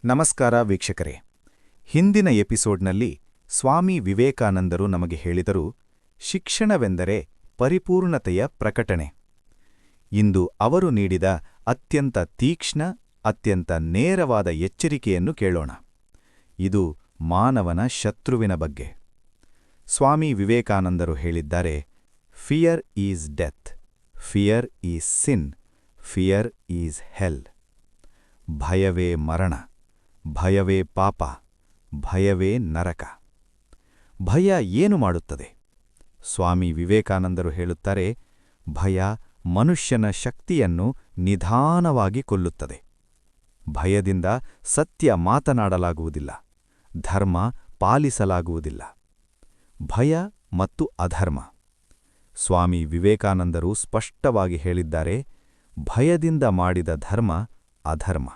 ನಮಸ್ಕಾರ ವೀಕ್ಷಕರೇ. ಹಿಂದಿನ ಎಪಿಸೋಡ್ನಲ್ಲಿ ಸ್ವಾಮಿ ವಿವೇಕಾನಂದರು ನಮಗೆ ಹೇಳಿದರು, ಶಿಕ್ಷಣವೆಂದರೆ ಪರಿಪೂರ್ಣತೆಯ ಪ್ರಕಟಣೆ. ಇಂದು ಅವರು ನೀಡಿದ ಅತ್ಯಂತ ತೀಕ್ಷ್ಣ, ಅತ್ಯಂತ ನೇರವಾದ ಎಚ್ಚರಿಕೆಯನ್ನು ಕೇಳೋಣ. ಇದು ಮಾನವನ ಶತ್ರುವಿನ ಬಗ್ಗೆ. ಸ್ವಾಮಿ ವಿವೇಕಾನಂದರು ಹೇಳಿದ್ದಾರೆ, fear is death, fear is sin, fear is hell. ಭಯವೇ ಮರಣ, ಭಯವೇ ಪಾಪ, ಭಯವೇ ನರಕ. ಭಯ ಏನು ಮಾಡುತ್ತದೆ? ಸ್ವಾಮಿ ವಿವೇಕಾನಂದರು ಹೇಳುತ್ತಾರೆ, ಭಯ ಮನುಷ್ಯನ ಶಕ್ತಿಯನ್ನು ನಿಧಾನವಾಗಿ ಕೊಲ್ಲುತ್ತದೆ. ಭಯದಿಂದ ಸತ್ಯ ಮಾತನಾಡಲಾಗುವುದಿಲ್ಲ, ಧರ್ಮ ಪಾಲಿಸಲಾಗುವುದಿಲ್ಲ. ಭಯ ಮತ್ತು ಅಧರ್ಮ. ಸ್ವಾಮಿ ವಿವೇಕಾನಂದರು ಸ್ಪಷ್ಟವಾಗಿ ಹೇಳಿದ್ದಾರೆ, ಭಯದಿಂದ ಮಾಡಿದ ಧರ್ಮ ಅಧರ್ಮ,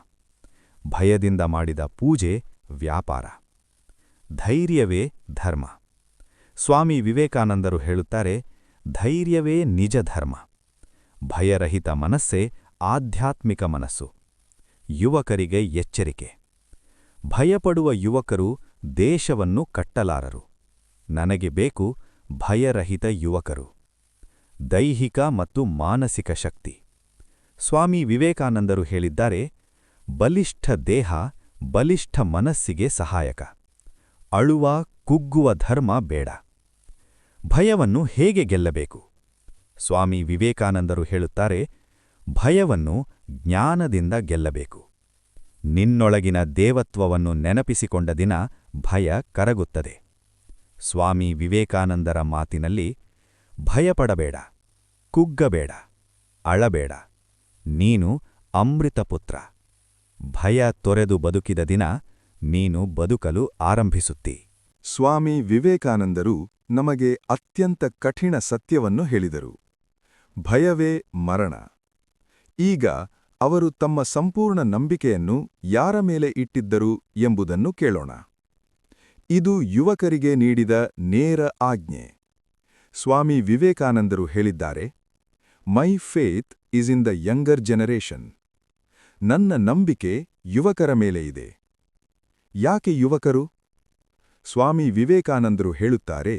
ಭಯದಿಂದ ಮಾಡಿದ ಪೂಜೆ ವ್ಯಾಪಾರ. ಧೈರ್ಯವೇ ಧರ್ಮ. ಸ್ವಾಮಿ ವಿವೇಕಾನಂದರು ಹೇಳುತ್ತಾರೆ, ಧೈರ್ಯವೇ ನಿಜ ಧರ್ಮ. ಭಯರಹಿತ ಮನಸ್ಸೇ ಆಧ್ಯಾತ್ಮಿಕ ಮನಸ್ಸು. ಯುವಕರಿಗೆ ಎಚ್ಚರಿಕೆ. ಭಯಪಡುವ ಯುವಕರು ದೇಶವನ್ನು ಕಟ್ಟಲಾರರು. ನನಗೆ ಬೇಕು ಭಯರಹಿತ ಯುವಕರು. ದೈಹಿಕ ಮತ್ತು ಮಾನಸಿಕ ಶಕ್ತಿ. ಸ್ವಾಮಿ ವಿವೇಕಾನಂದರು ಹೇಳಿದ್ದಾರೆ, ಬಲಿಷ್ಠ ದೇಹ ಬಲಿಷ್ಠ ಮನಸ್ಸಿಗೆ ಸಹಾಯಕ. ಅಳುವ ಕುಗ್ಗುವ ಧರ್ಮ ಬೇಡ. ಭಯವನ್ನು ಹೇಗೆ ಗೆಲ್ಲಬೇಕು? ಸ್ವಾಮಿ ವಿವೇಕಾನಂದರು ಹೇಳುತ್ತಾರೆ, ಭಯವನ್ನು ಜ್ಞಾನದಿಂದ ಗೆಲ್ಲಬೇಕು. ನಿನ್ನೊಳಗಿನ ದೇವತ್ವವನ್ನು ನೆನಪಿಸಿಕೊಂಡ ದಿನ ಭಯ ಕರಗುತ್ತದೆ. ಸ್ವಾಮಿ ವಿವೇಕಾನಂದರ ಮಾತಿನಲ್ಲಿ, ಭಯಪಡಬೇಡ, ಕುಗ್ಗಬೇಡ, ಅಳಬೇಡ, ನೀನು ಅಮೃತಪುತ್ರ. ಭಯ ತೊರೆದು ಬದುಕಿದ ದಿನ ನೀನು ಬದುಕಲು ಆರಂಭಿಸುತ್ತೀ. ಸ್ವಾಮಿ ವಿವೇಕಾನಂದರು ನಮಗೆ ಅತ್ಯಂತ ಕಠಿಣ ಸತ್ಯವನ್ನು ಹೇಳಿದರು. ಭಯವೇ ಮರಣ. ಈಗ ಅವರು ತಮ್ಮ ಸಂಪೂರ್ಣ ನಂಬಿಕೆಯನ್ನು ಯಾರ ಮೇಲೆ ಇಟ್ಟಿದ್ದರು ಎಂಬುದನ್ನು ಕೇಳೋಣ. ಇದು ಯುವಕರಿಗೆ ನೀಡಿದ ನೇರ ಆಜ್ಞೆ. ಸ್ವಾಮಿ ವಿವೇಕಾನಂದರು ಹೇಳಿದ್ದಾರೆ, my faith is in the younger generation. ನನ್ನ ನಂಬಿಕೆ ಯುವಕರ ಮೇಲೆ ಇದೆ. ಯಾಕೆ ಯುವಕರು? ಸ್ವಾಮಿ ವಿವೇಕಾನಂದರು ಹೇಳುತ್ತಾರೆ,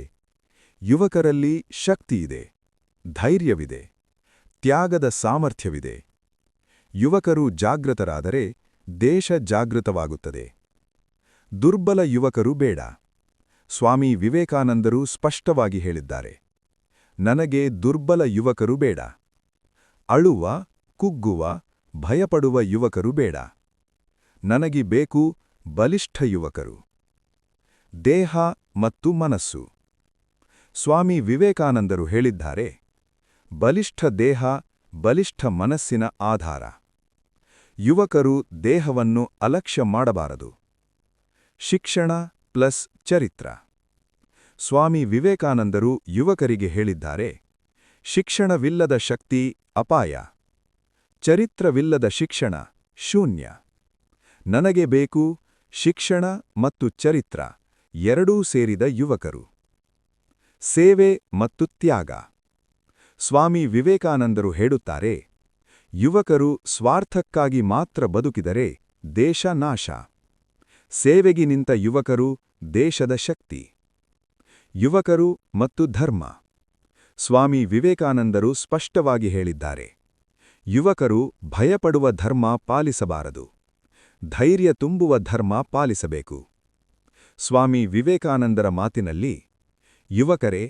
ಯುವಕರಲ್ಲಿ ಶಕ್ತಿಯಿದೆ, ಧೈರ್ಯವಿದೆ, ತ್ಯಾಗದ ಸಾಮರ್ಥ್ಯವಿದೆ. ಯುವಕರು ಜಾಗೃತರಾದರೆ ದೇಶ ಜಾಗೃತವಾಗುತ್ತದೆ. ದುರ್ಬಲ ಯುವಕರು ಬೇಡ. ಸ್ವಾಮಿ ವಿವೇಕಾನಂದರು ಸ್ಪಷ್ಟವಾಗಿ ಹೇಳಿದ್ದಾರೆ, ನನಗೆ ದುರ್ಬಲ ಯುವಕರು ಬೇಡ. ಅಳುವ, ಕುಗ್ಗುವ, ಭಯಪಡುವ ಯುವಕರು ಬೇಡ. ನನಗೆ ಬೇಕು ಬಲಿಷ್ಠ ಯುವಕರು. ದೇಹ ಮತ್ತು ಮನಸ್ಸು. ಸ್ವಾಮಿ ವಿವೇಕಾನಂದರು ಹೇಳಿದ್ದಾರೆ, ಬಲಿಷ್ಠ ದೇಹ ಬಲಿಷ್ಠ ಮನಸ್ಸಿನ ಆಧಾರ. ಯುವಕರು ದೇಹವನ್ನು ಅಲಕ್ಷ್ಯ ಮಾಡಬಾರದು. ಶಿಕ್ಷಣ ಪ್ಲಸ್ ಚರಿತ್ರ. ಸ್ವಾಮಿ ವಿವೇಕಾನಂದರು ಯುವಕರಿಗೆ ಹೇಳಿದ್ದಾರೆ, ಶಿಕ್ಷಣವಿಲ್ಲದ ಶಕ್ತಿ ಅಪಾಯ, ಚರಿತ್ರವಿಲ್ಲದ ಶಿಕ್ಷಣ ಶೂನ್ಯ. ನನಗೆ ಬೇಕು ಶಿಕ್ಷಣ ಮತ್ತು ಚರಿತ್ರ ಎರಡೂ ಸೇರಿದ ಯುವಕರು. ಸೇವೆ ಮತ್ತು ತ್ಯಾಗ. ಸ್ವಾಮಿ ವಿವೇಕಾನಂದರು ಹೇಳುತ್ತಾರೆ, ಯುವಕರು ಸ್ವಾರ್ಥಕ್ಕಾಗಿ ಮಾತ್ರ ಬದುಕಿದರೆ ದೇಶ ನಾಶ. ಸೇವೆಗೆ ನಿಂತ ಯುವಕರು ದೇಶದ ಶಕ್ತಿ. ಯುವಕರು ಮತ್ತು ಧರ್ಮ. ಸ್ವಾಮಿ ವಿವೇಕಾನಂದರು ಸ್ಪಷ್ಟವಾಗಿ ಹೇಳಿದ್ದಾರೆ, ಯುವಕರು ಭಯಪಡುವ ಧರ್ಮ ಪಾಲಿಸಬಾರದು, ಧೈರ್ಯ ತುಂಬುವ ಧರ್ಮ ಪಾಲಿಸಬೇಕು. ಸ್ವಾಮಿ ವಿವೇಕಾನಂದರ ಮಾತಿನಲ್ಲಿ, ಯುವಕರೇ,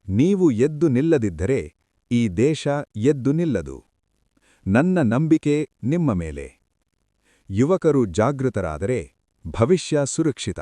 ನೀವು ಎದ್ದು ನಿಲ್ಲದಿದ್ದರೆ ಈ ದೇಶ ಎದ್ದು ನಿಲ್ಲದು. ನನ್ನ ನಂಬಿಕೆ ನಿಮ್ಮ ಮೇಲೆ. ಯುವಕರು ಜಾಗೃತರಾದರೆ ಭವಿಷ್ಯ ಸುರಕ್ಷಿತ.